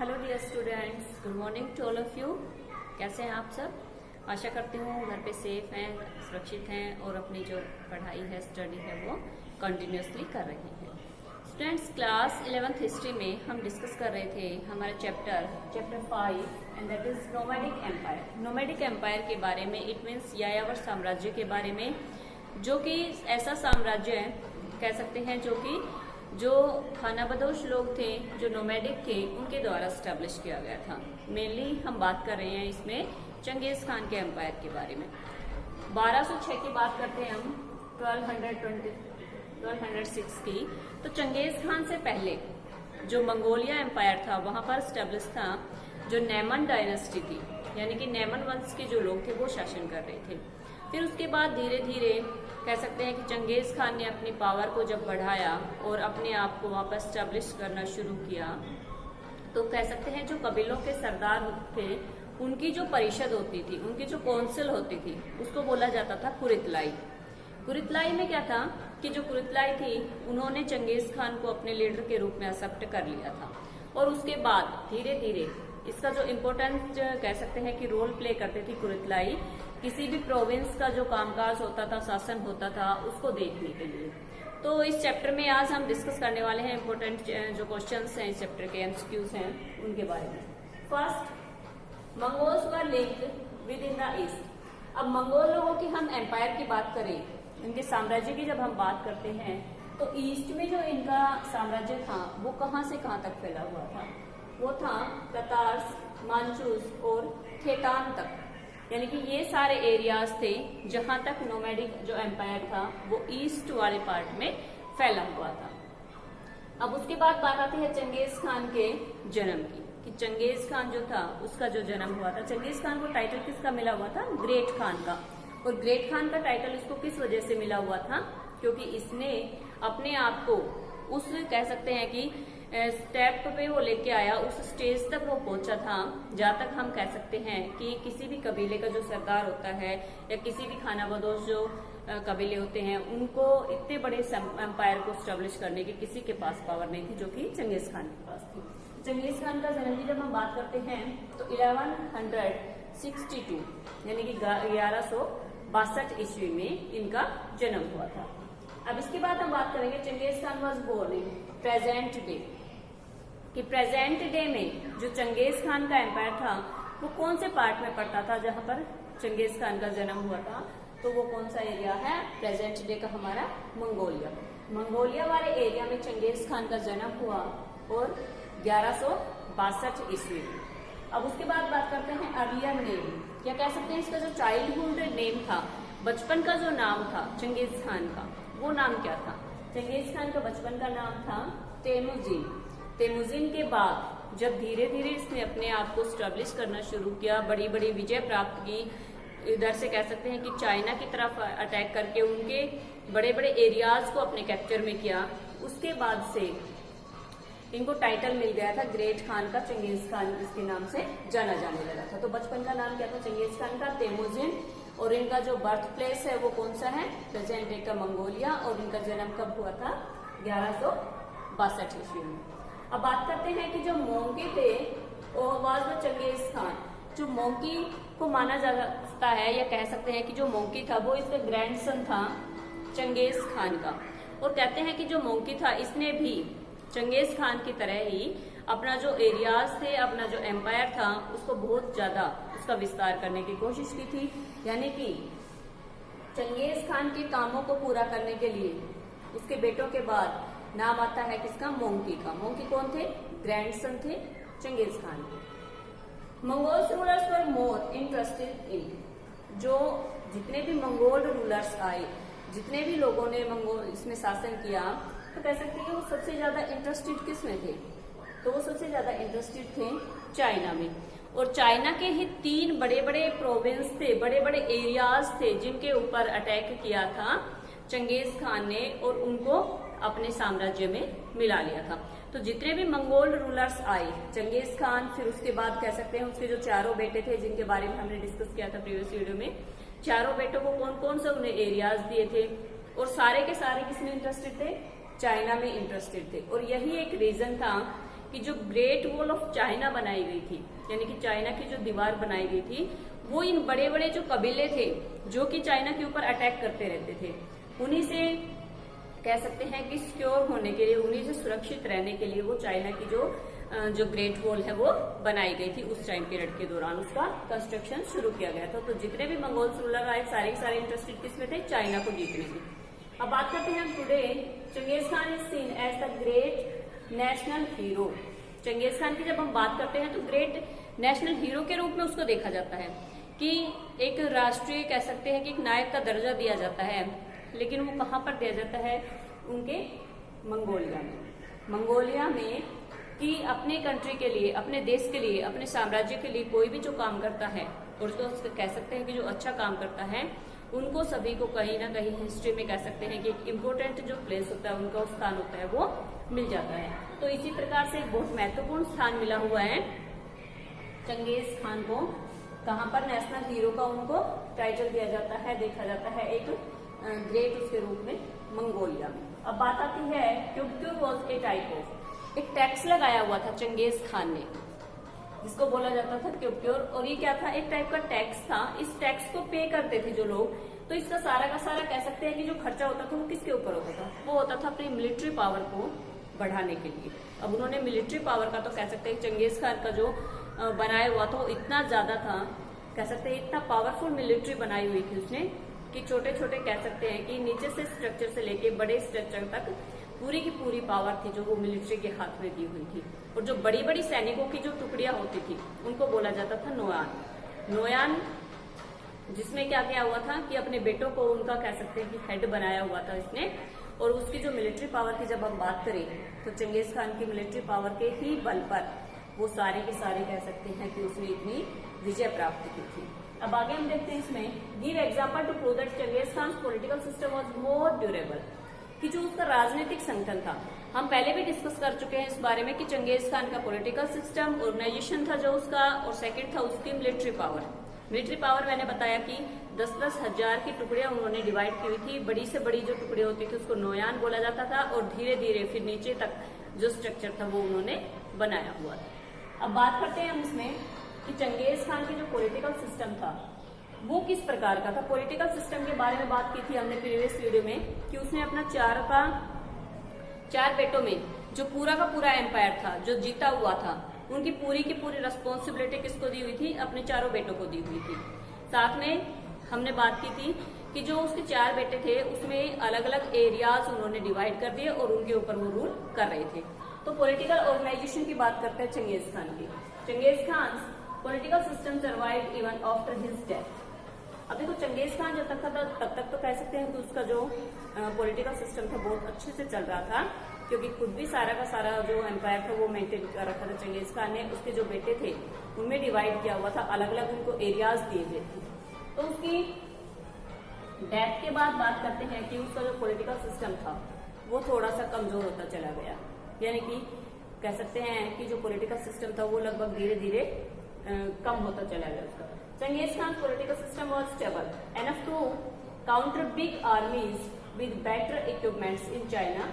Hello dear students, good morning to all of you. कैसे हैं आप सब? आशा करती हूँ घर पे सेफ हैं, सुरक्षित हैं और अपनी जो पढ़ाई है, स्टडी है, वो कंटिन्यूसली कर रहे हैं। स्टूडेंट्स, क्लास 11th हिस्ट्री में हम डिस्कस कर रहे थे हमारा chapter 5 and that is nomadic empire. Nomadic empire के बारे में, इट मीन्स यायावर साम्राज्य के बारे में, जो कि ऐसा साम्राज्य है कह सकते हैं जो खानाबदोश लोग थे, जो नोमैडिक थे, उनके द्वारा स्टैब्लिश किया गया था। मेनली हम बात कर रहे हैं इसमें चंगेज खान के एम्पायर के बारे में। 1206 की बात करते हैं हम, 1206 की। तो चंगेज खान से पहले जो मंगोलिया एम्पायर था वहां पर स्टैब्लिश था, जो नैमन डायनेस्टी थी, यानी कि नैमन वंश के जो लोग थे वो शासन कर रहे थे। फिर उसके बाद धीरे धीरे कह सकते हैं कि चंगेज खान ने अपनी पावर को जब बढ़ाया और अपने आप को वापस स्टैब्लिश करना शुरू किया, तो कह सकते हैं जो कबीलों के सरदार थे उनकी जो परिषद होती थी, उनकी जो काउंसिल होती थी, उसको बोला जाता था कुरितलाई। कुरितलाई में क्या था कि जो कुरितलाई थी उन्होंने चंगेज खान को अपने लीडर के रूप में एक्सेप्ट कर लिया था। और उसके बाद धीरे धीरे इसका जो इम्पोर्टेंट कह सकते हैं कि रोल प्ले करते थे कुरितलाई, किसी भी प्रोविंस का जो कामकाज होता था, शासन होता था, उसको देखने के लिए। तो इस चैप्टर में आज हम डिस्कस करने वाले हैं इम्पोर्टेंट जो क्वेश्चंस हैं इस चैप्टर के, एमसीक्यूज हैं, उनके बारे में। First, Mongols were linked with in the east. अब मंगोल लोगों की हम एम्पायर की बात करें, इनके साम्राज्य की जब हम बात करते हैं, तो ईस्ट में जो इनका साम्राज्य था वो कहाँ से कहाँ तक फैला हुआ था? वो था ततार्स, मांचूस और खेतान तक, यानी कि ये सारे एरियाज थे जहां तक नोमैडिक जो एम्पायर था वो ईस्ट वाले पार्ट में फैला हुआ था। अब उसके बाद बात आती है चंगेज खान के जन्म की, कि चंगेज खान जो था उसका जो जन्म हुआ था, चंगेज खान को टाइटल किसका मिला हुआ था? ग्रेट खान का। और ग्रेट खान का टाइटल इसको किस वजह से मिला हुआ था? क्योंकि इसने अपने आप को उस कह सकते हैं कि स्टेप पे वो लेके आया, उस स्टेज तक वो पहुंचा था जहां तक हम कह सकते हैं कि किसी भी कबीले का जो सरदार होता है या किसी भी खानाबदोश जो कबीले होते हैं, उनको इतने बड़े एम्पायर को स्टैब्लिश करने की किसी के पास पावर नहीं थी, जो कि चंगेज खान के पास थी। चंगेज खान का जन्म की जब हम बात करते हैं तो 1162 यानी कि 1162 ईस्वी में इनका जन्म हुआ था। अब इसके बाद हम बात करेंगे Genghis Khan was born in present day, कि प्रेजेंट डे में जो चंगेज खान का एम्पायर था वो कौन से पार्ट में पड़ता था जहां पर चंगेज खान का जन्म हुआ था? तो वो कौन सा एरिया है प्रेजेंट डे का? हमारा मंगोलिया। मंगोलिया वाले एरिया में चंगेज खान का जन्म हुआ और 1162 ईस्वी में। अब उसके बाद बात करते हैं अर्लियर नेम, क्या कह सकते हैं इसका जो चाइल्डहुड नेम था, बचपन का जो नाम था चंगेज खान का, वो नाम क्या था? चंगेज खान का बचपन का नाम था तेमुजिन। तेमुजिन के बाद जब धीरे धीरे इसने अपने आप को स्टैब्लिश करना शुरू किया, बड़ी बड़ी विजय प्राप्त की, इधर से कह सकते हैं कि चाइना की तरफ अटैक करके उनके बड़े बड़े एरियाज को अपने कैप्चर में किया, उसके बाद से इनको टाइटल मिल गया था ग्रेट खान का। चंगेज खान इसके नाम से जाना जाने लगा था। तो बचपन का नाम क्या था चंगेज खान का? तेमुजिन। और इनका जो बर्थ प्लेस है वो कौन सा है? प्रेजेंट डे का मंगोलिया। और इनका जन्म कब हुआ था? 1162 ईस्वी में। अब बात करते हैं कि जो मोंकी थे और वाज द चंगेज खान, जो मोंकी को माना जाता है या कह सकते हैं कि जो मोंकी था वो इसका ग्रैंडसन था चंगेज खान का। और कहते हैं कि जो मोंकी था इसने भी चंगेज खान की तरह ही अपना जो एरियाज थे, अपना जो एम्पायर था, उसको बहुत ज्यादा उसका विस्तार करने की कोशिश की थी। यानी कि चंगेज खान के कामों को पूरा करने के लिए उसके बेटों के बाद नाम आता है किसका? मोंकी का। मोंकी कौन थे? ग्रैंडसन थे चंगेज खान के। Mongols rulers were more interested in, जो जितने भी मंगोल रूलर्स आए, जितने भी लोगों ने मंगोल इसमें शासन किया, तो कह सकते हैं वो सबसे ज्यादा इंटरेस्टेड किस में थे? तो वो सबसे ज्यादा इंटरेस्टेड थे चाइना में। और चाइना के ही 3 बड़े बड़े प्रोविंस थे, बड़े बड़े एरियाज थे जिनके ऊपर अटैक किया था चंगेज खान ने और उनको अपने साम्राज्य में मिला लिया था। तो जितने भी मंगोल रूलर्स आए, चंगेज खान, फिर उसके बाद कह सकते हैं उसके जो 4 बेटे थे जिनके बारे में हमने डिस्कस किया था प्रीवियस वीडियो में, 4 बेटों को कौन कौन से उन्हें एरियाज दिए थे और सारे के सारे किसमें इंटरेस्टेड थे? चाइना में इंटरेस्टेड थे। और यही एक रीजन था कि जो ग्रेट वॉल ऑफ चाइना बनाई गई थी, यानी कि चाइना की जो दीवार बनाई गई थी, वो इन बड़े बड़े जो कबीले थे जो कि चाइना के ऊपर अटैक करते रहते थे, उन्हीं से कह सकते हैं कि सिक्योर होने के लिए, उन्हीं से सुरक्षित रहने के लिए वो चाइना की जो ग्रेट वॉल है वो बनाई गई थी। उस टाइम पीरियड के दौरान उसका कंस्ट्रक्शन शुरू किया गया था। तो जितने भी मंगोल्स रूलर आए सारे के सारे इंटरेस्टेड किसमें थे? चाइना को जीतने में। अब बात करते हैं today Genghis Khan is seen as the great national hero. Genghis Khan की जब हम बात करते हैं तो ग्रेट नेशनल हीरो के रूप में उसको देखा जाता है कि एक राष्ट्रीय कह सकते हैं कि एक नायक का दर्जा दिया जाता है, लेकिन वो कहाँ पर दिया जाता है? उनके मंगोलिया में। मंगोलिया में कि अपने कंट्री के लिए, अपने देश के लिए, अपने साम्राज्य के लिए कोई भी जो काम करता है और उसको कह सकते हैं कि जो अच्छा काम करता है, उनको सभी को कहीं ना कहीं हिस्ट्री में कह सकते हैं कि एक इम्पोर्टेंट जो प्लेस होता है, उनका स्थान होता है, वो मिल जाता है। तो इसी प्रकार से एक बहुत महत्वपूर्ण स्थान मिला हुआ है चंगेज खान को। कहाँ पर? नेशनल हीरो का उनको टाइटल दिया जाता है, देखा जाता है एक ग्रेट उसके रूप में मंगोलिया में। अब बात आती है क्योंकि वॉज ए टाइप ऑफ, एक टैक्स लगाया हुआ था चंगेज खान ने जिसको बोला जाता था क्योर, और ये क्या था? एक टाइप का टैक्स था। इस टैक्स को पे करते थे जो लोग, तो इसका सारा का सारा कह सकते हैं कि जो खर्चा होता था वो किसके ऊपर होता था? वो होता था अपनी मिलिट्री पावर को बढ़ाने के लिए। अब उन्होंने मिलिट्री पावर का तो कह सकते हैं चंगेज खान का जो बनाया हुआ था वो इतना ज्यादा था, कह सकते हैं इतना पावरफुल मिलिट्री बनाई हुई थी उसने कि छोटे छोटे कह सकते हैं कि नीचे से स्ट्रक्चर से लेके बड़े स्ट्रक्चर तक पूरी की पूरी पावर थी जो वो मिलिट्री के हाथ में दी हुई थी। और जो बड़ी बड़ी सैनिकों की जो टुकड़ियां होती थी उनको बोला जाता था नोयान। नोयान जिसमें क्या किया हुआ था कि अपने बेटों को उनका कह सकते हैं कि हेड बनाया हुआ था इसने। और उसकी जो मिलिट्री पावर की जब हम बात करें तो चंगेज खान की मिलिट्री पावर के ही बल पर वो सारे के सारे कह सकते हैं कि उसने इतनी विजय प्राप्त की थी। अब आगे हम देखते हैं इसमें give example to prove that Genghis Khan political system was more durable, कि जो उसका राजनीतिक संगठन था, हम पहले भी डिस्कस कर चुके हैं इस बारे में कि चंगेज खान का पॉलिटिकल सिस्टम, ऑर्गेनाइजेशन था जो उसका, और सेकंड था उसकी मिलिट्री पावर। मिलिट्री पावर मैंने बताया कि 10-10 हजार की टुकड़ियां उन्होंने डिवाइड की हुई थी। बड़ी से बड़ी जो टुकड़े होती थी उसको नोयान बोला जाता था, और धीरे धीरे फिर नीचे तक जो स्ट्रक्चर था वो उन्होंने बनाया हुआ था। अब बात करते हैं हम इसमें कि चंगेज खान की जो पॉलिटिकल सिस्टम था वो किस प्रकार का था। पॉलिटिकल सिस्टम के बारे में बात की थी हमने प्रीवियस वीडियो में कि उसने अपना चार बेटों में जो पूरा का पूरा एम्पायर था जो जीता हुआ था, उनकी पूरी की पूरी रिस्पॉन्सिबिलिटी किसको दी हुई थी? अपने चारों बेटों को दी हुई थी। साथ में हमने बात की थी कि जो उसके 4 बेटे थे उसमें अलग अलग एरियाज उन्होंने डिवाइड कर दिए और उनके ऊपर वो रूल कर रहे थे। तो पॉलिटिकल ऑर्गेनाइजेशन की बात करते हैं चंगेज खान की। Genghis Khan political system survive even after his death. अब देखो चंगेज खान जब तक था तब तक तो कह सकते हैं कि उसका जो पॉलिटिकल सिस्टम था बहुत अच्छे से चल रहा था, क्योंकि खुद भी सारा का सारा जो एम्पायर था वो मेंटेन कर रखा था चंगेज खान ने। उसके जो बेटे थे उनमें डिवाइड किया हुआ था, अलग अलग उनको एरियाज दिए गए थे। तो उसकी डेथ के बाद बात करते हैं कि उसका जो पॉलिटिकल सिस्टम था वो थोड़ा सा कमजोर होता चला गया, यानी कि कह सकते हैं कि जो पॉलिटिकल सिस्टम था वो लगभग धीरे धीरे कम होता चला गया उसका। Genghis Khan's political system was stable enough to counter big armies with better equipments in China,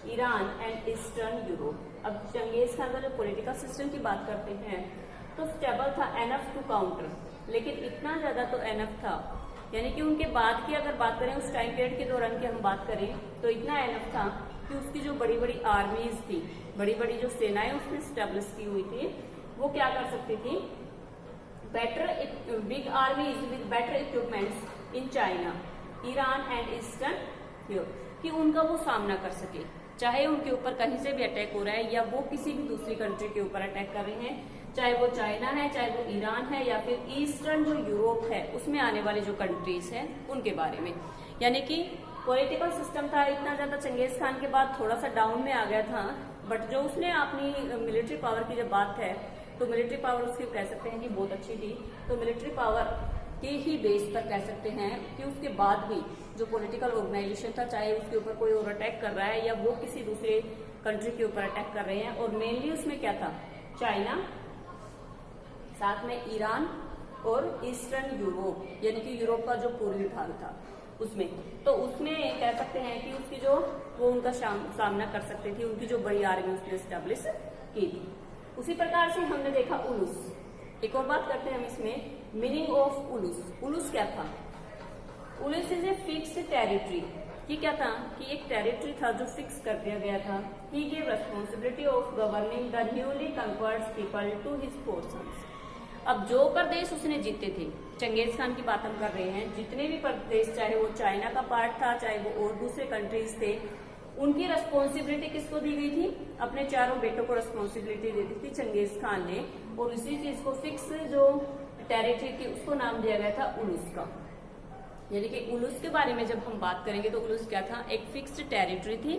Iran and Eastern Europe. अब चंगेज खान का जो पॉलिटिकल सिस्टम की बात करते हैं तो स्टेबल था, एनफ टू काउंटर, लेकिन इतना ज्यादा तो एनफ था, यानी कि उनके बाद की अगर बात करें उस टाइम पीरियड के दौरान की हम बात करें तो इतना एनफ था कि उसकी जो बड़ी बड़ी आर्मीज थी, बड़ी बड़ी जो सेनाएं उसने स्टेब्लिश की हुई थी, वो क्या कर सकती थी? big armies with better equipments in China, Iran and Eastern Europe, कि उनका वो सामना कर सके, चाहे उनके ऊपर कहीं से भी अटैक हो रहा है या वो किसी भी दूसरी कंट्री के ऊपर अटैक कर रहे हैं, चाहे वो चाइना है, चाहे वो ईरान है या फिर ईस्टर्न जो यूरोप है उसमें आने वाले जो कंट्रीज हैं उनके बारे में। यानी कि पॉलिटिकल सिस्टम था इतना ज्यादा चंगेज खान के बाद थोड़ा सा डाउन में आ गया था, बट जो उसने अपनी मिलिट्री पावर की जब बात है तो मिलिट्री पावर उसकी कह सकते हैं कि बहुत अच्छी थी। तो मिलिट्री पावर के ही बेस पर कह सकते हैं कि उसके बाद भी जो पॉलिटिकल ऑर्गेनाइजेशन था, चाहे उसके ऊपर कोई और अटैक कर रहा है या वो किसी दूसरे कंट्री के ऊपर अटैक कर रहे हैं, और मेनली उसमें क्या था? चाइना, साथ में ईरान और ईस्टर्न यूरोप, यानी कि यूरोप का जो पूर्वी भाग था उसमें, तो उसमें कह सकते हैं कि उसकी जो वो उनका सामना कर सकती थी, उनकी जो बड़ी आर्मी उसने स्टैब्लिश की थी। उसी प्रकार से हमने देखा उलूस। एक और बात करते हैं हम इसमें, मीनिंग ऑफ उलूस। उलूस क्या था? उलूस इज ए फिक्स्ड टेरिटरी। ये क्या था कि एक टेरिटरी था जो फिक्स कर दिया गया था। He gave responsibility of governing the newly converted people to his portions. अब जो प्रदेश उसने जीते थे, चंगेज खान की बात हम कर रहे हैं, जितने भी प्रदेश, चाहे वो चाइना का पार्ट था, चाहे वो और दूसरे कंट्रीज थे, उनकी रेस्पॉन्सिबिलिटी किसको दी गई थी? अपने चारों बेटों को रेस्पॉन्सिबिलिटी दे दी थी चंगेज खान ने। और इसी चीज को फिक्स जो टेरिटरी थी उसको नाम दिया गया था उलूस का। यानी कि उलूस के बारे में जब हम बात करेंगे तो उलूस क्या था? एक फिक्स्ड टेरिटरी थी,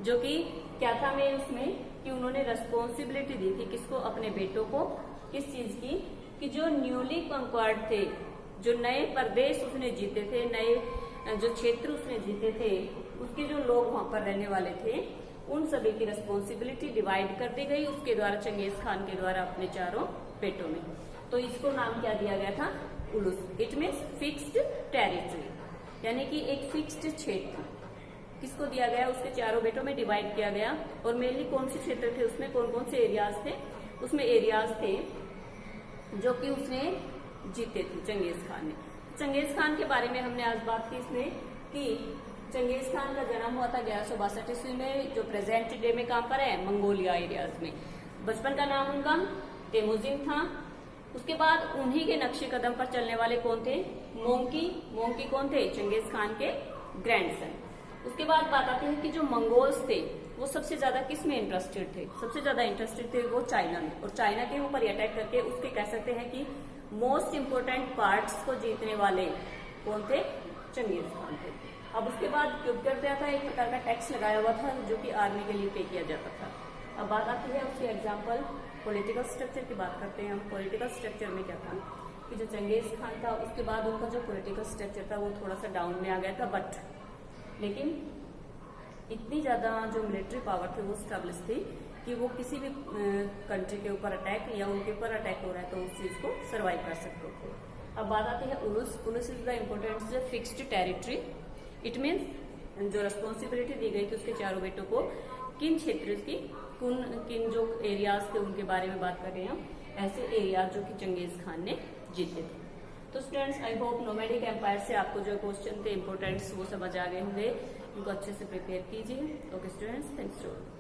जो कि क्या था मेन उसमें कि उन्होंने रेस्पॉन्सिबिलिटी दी थी किसको? अपने बेटों को। किस चीज की? कि जो न्यूली कंक्वायर्ड थे, जो नए प्रदेश उसने जीते थे, नए जो क्षेत्र उसने जीते थे, उसके जो लोग वहां पर रहने वाले थे, उन सभी की रेस्पॉन्सिबिलिटी डिवाइड कर दी गई उसके द्वारा, चंगेज खान के द्वारा, अपने चारों बेटों में। तो इसको नाम क्या दिया गया था? उलूस। इट मीन्स फिक्स्ड टेरिटरी, यानी कि एक फिक्स्ड क्षेत्र किसको दिया गया? उसके चारों बेटों में डिवाइड किया गया। और मेनली कौन से क्षेत्र थे उसमें, कौन कौन से एरियाज थे? उसमें एरियाज थे जो कि उसने जीते थे चंगेज खान ने। चंगेज खान के बारे में हमने आज बात की इसमें कि चंगेज खान का जन्म हुआ था 1162 ईस्वी में, जो प्रेजेंट डे में कहां पर है? मंगोलिया एरियाज में। बचपन का नाम उनका तेमुजिन था। उसके बाद उन्हीं के नक्शे कदम पर चलने वाले कौन थे? मोंकी। मोंकी कौन थे? चंगेज खान के ग्रैंडसन। उसके बाद बात आती है कि जो मंगोल्स थे वो सबसे ज्यादा किस में इंटरेस्टेड थे? सबसे ज्यादा इंटरेस्टेड थे वो चाइना में, और चाइना के ऊपर अटैक करके उसके कह सकते हैं कि मोस्ट इम्पोर्टेंट पार्ट्स को जीतने वाले कौन थे? चंगेज खान थे। अब उसके बाद क्यों करता था? एक प्रकार का टैक्स लगाया हुआ था जो कि आर्मी के लिए पे किया जाता था। अब बात आती है उसके एग्जाम्पल पॉलिटिकल स्ट्रक्चर की बात करते हैं हम। पॉलिटिकल स्ट्रक्चर में क्या था कि जो चंगेज खान था उसके बाद उनका जो पॉलिटिकल स्ट्रक्चर था वो थोड़ा सा डाउन में आ गया था, बट लेकिन इतनी ज्यादा जो मिलिट्री पावर थी वो स्टेब्लिश थी कि वो किसी भी कंट्री के ऊपर अटैक या उनके ऊपर अटैक हो रहा है तो उस चीज को सर्वाइव कर सकते थे। अब बात आती है उलूस। उलूस इज द इम्पोर्टेंट जो फिक्स्ड टेरिटरी। इट मीन्स जो रेस्पॉन्सिबिलिटी दी गई थी उसके चारों बेटों को, किन क्षेत्र की, किन जो एरियाज थे उनके बारे में बात कर रहे हैं हम, ऐसे एरियाज जो कि चंगेज खान ने जीते थे। तो students, I hope nomadic empire से आपको जो क्वेश्चन थे इंपोर्टेंट्स वो समझ आ गए होंगे। इनको अच्छे से प्रिपेयर कीजिए। Okay students, thanks to all.